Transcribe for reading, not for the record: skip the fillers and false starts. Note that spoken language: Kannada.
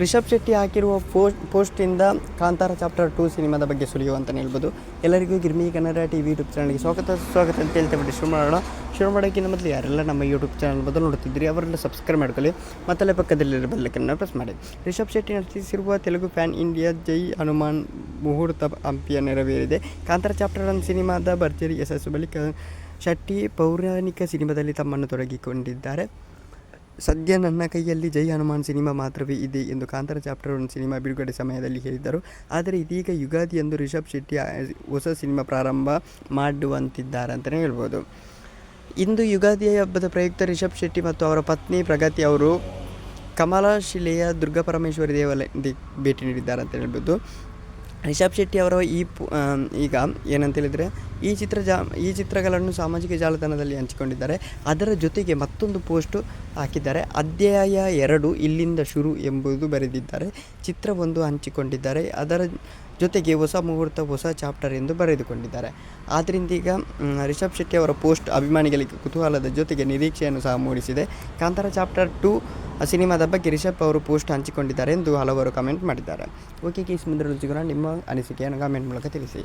ರಿಷಬ್ ಶೆಟ್ಟಿ ಹಾಕಿರುವ ಪೋಸ್ಟಿಂದ ಕಾಂತಾರ ಚಾಪ್ಟರ್ 2 ಸಿನಿಮಾದ ಬಗ್ಗೆ ಸುಳಿಯುವ ಅಂತಲೇ ಹೇಳ್ಬೋದು. ಎಲ್ಲರಿಗೂ ಗಿರ್ಮಿ ಕನ್ನಡ ಟಿವಿ ಯೂಟ್ಯೂಬ್ ಚಾನಲ್ಗೆ ಸ್ವಾಗತ ಅಂತ ಹೇಳ್ತಾ ಬಿಟ್ಟು ಶುರು ಮಾಡೋಕ್ಕಿಂತ ಮೊದಲು ಯಾರೆಲ್ಲ ನಮ್ಮ ಯೂಟ್ಯೂಬ್ ಚಾನಲ್ ಮೊದಲು ನೋಡ್ತಿದ್ರಿ ಅವರೆಲ್ಲ ಸಬ್ಸ್ಕ್ರೈಬ್ ಮಾಡ್ಕೊಳ್ಳಿ, ಮತ್ತಲ್ಲೇ ಪಕ್ಕದಲ್ಲಿರೋ ಬೆಲ್ಲೈಕನ್ನ ಪ್ರೆಸ್ ಮಾಡಿ. ರಿಷಬ್ ಶೆಟ್ಟಿ ನಟಿಸಿರುವ ತೆಲುಗು ಪ್ಯಾನ್ ಇಂಡಿಯಾ ಜೈ ಹನುಮಾನ್ ಮುಹೂರ್ತ ಹಂಪಿಯ ನೆರವೇರಿದೆ. ಕಾಂತಾರ ಚಾಪ್ಟರ್ 1 ಸಿನಿಮಾದ ಭರ್ಜರಿ ಯಶಸ್ಸು ಬಳಿಕ ಶೆಟ್ಟಿ ಪೌರಾಣಿಕ ಸಿನಿಮಾದಲ್ಲಿ ತಮ್ಮನ್ನು ತೊಡಗಿಕೊಂಡಿದ್ದಾರೆ. ಸದ್ಯ ನನ್ನ ಕೈಯಲ್ಲಿ ಜೈ ಹನುಮಾನ್ ಸಿನಿಮಾ ಮಾತ್ರವೇ ಇದೆ ಎಂದು ಕಾಂತಾರ ಚಾಪ್ಟರ್ 1 ಸಿನಿಮಾ ಬಿಡುಗಡೆ ಸಮಯದಲ್ಲಿ ಹೇಳಿದ್ದರು. ಆದರೆ ಇದೀಗ ಯುಗಾದಿಯಂದು ರಿಷಬ್ ಶೆಟ್ಟಿ ಹೊಸ ಸಿನಿಮಾ ಪ್ರಾರಂಭ ಮಾಡುವಂತಿದ್ದಾರೆ ಅಂತಲೇ ಹೇಳ್ಬೋದು. ಇಂದು ಯುಗಾದಿ ಹಬ್ಬದ ಪ್ರಯುಕ್ತ ರಿಷಬ್ ಶೆಟ್ಟಿ ಮತ್ತು ಅವರ ಪತ್ನಿ ಪ್ರಗತಿ ಅವರು ಕಮಲಾಶಿಲೆಯ ದುರ್ಗಾಪರಮೇಶ್ವರಿ ದೇವಾಲಯ ಭೇಟಿ ನೀಡಿದ್ದಾರೆ ಅಂತ ಹೇಳ್ಬೋದು. ರಿಷಬ್ ಶೆಟ್ಟಿ ಅವರ ಈಗ ಏನಂತ ಹೇಳಿದರೆ ಈ ಚಿತ್ರಗಳನ್ನು ಸಾಮಾಜಿಕ ಜಾಲತಾಣದಲ್ಲಿ ಹಂಚಿಕೊಂಡಿದ್ದಾರೆ. ಅದರ ಜೊತೆಗೆ ಮತ್ತೊಂದು ಪೋಸ್ಟು ಹಾಕಿದ್ದಾರೆ. ಅಧ್ಯಾಯ 2 ಇಲ್ಲಿಂದ ಶುರು ಎಂಬುದು ಬರೆದಿದ್ದಾರೆ. ಚಿತ್ರವೊಂದು ಹಂಚಿಕೊಂಡಿದ್ದಾರೆ. ಅದರ ಜೊತೆಗೆ ಹೊಸ ಮುಹೂರ್ತ ಹೊಸ ಚಾಪ್ಟರ್ ಎಂದು ಬರೆದುಕೊಂಡಿದ್ದಾರೆ. ಆದ್ದರಿಂದ ಈಗ ರಿಷಬ್ ಶೆಟ್ಟಿ ಅವರ ಪೋಸ್ಟ್ ಅಭಿಮಾನಿಗಳಿಗೆ ಕುತೂಹಲದ ಜೊತೆಗೆ ನಿರೀಕ್ಷೆಯನ್ನು ಸಹ ಮೂಡಿಸಿದೆ. ಕಾಂತಾರ ಚಾಪ್ಟರ್ 2 ಸಿನಿಮಾದ ಬಗ್ಗೆ ರಿಷಬ್ ಅವರು ಪೋಸ್ಟ್ ಹಂಚಿಕೊಂಡಿದ್ದಾರೆ ಎಂದು ಹಲವರು ಕಮೆಂಟ್ ಮಾಡಿದ್ದಾರೆ. ಓಕೆ, ಕೇಸ್ ಮುಂದೆ ನಿಮ್ಮ ಅನಿಸಿಕೆಯನ್ನು ಕಾಮೆಂಟ್ ಮೂಲಕ ತಿಳಿಸಿ.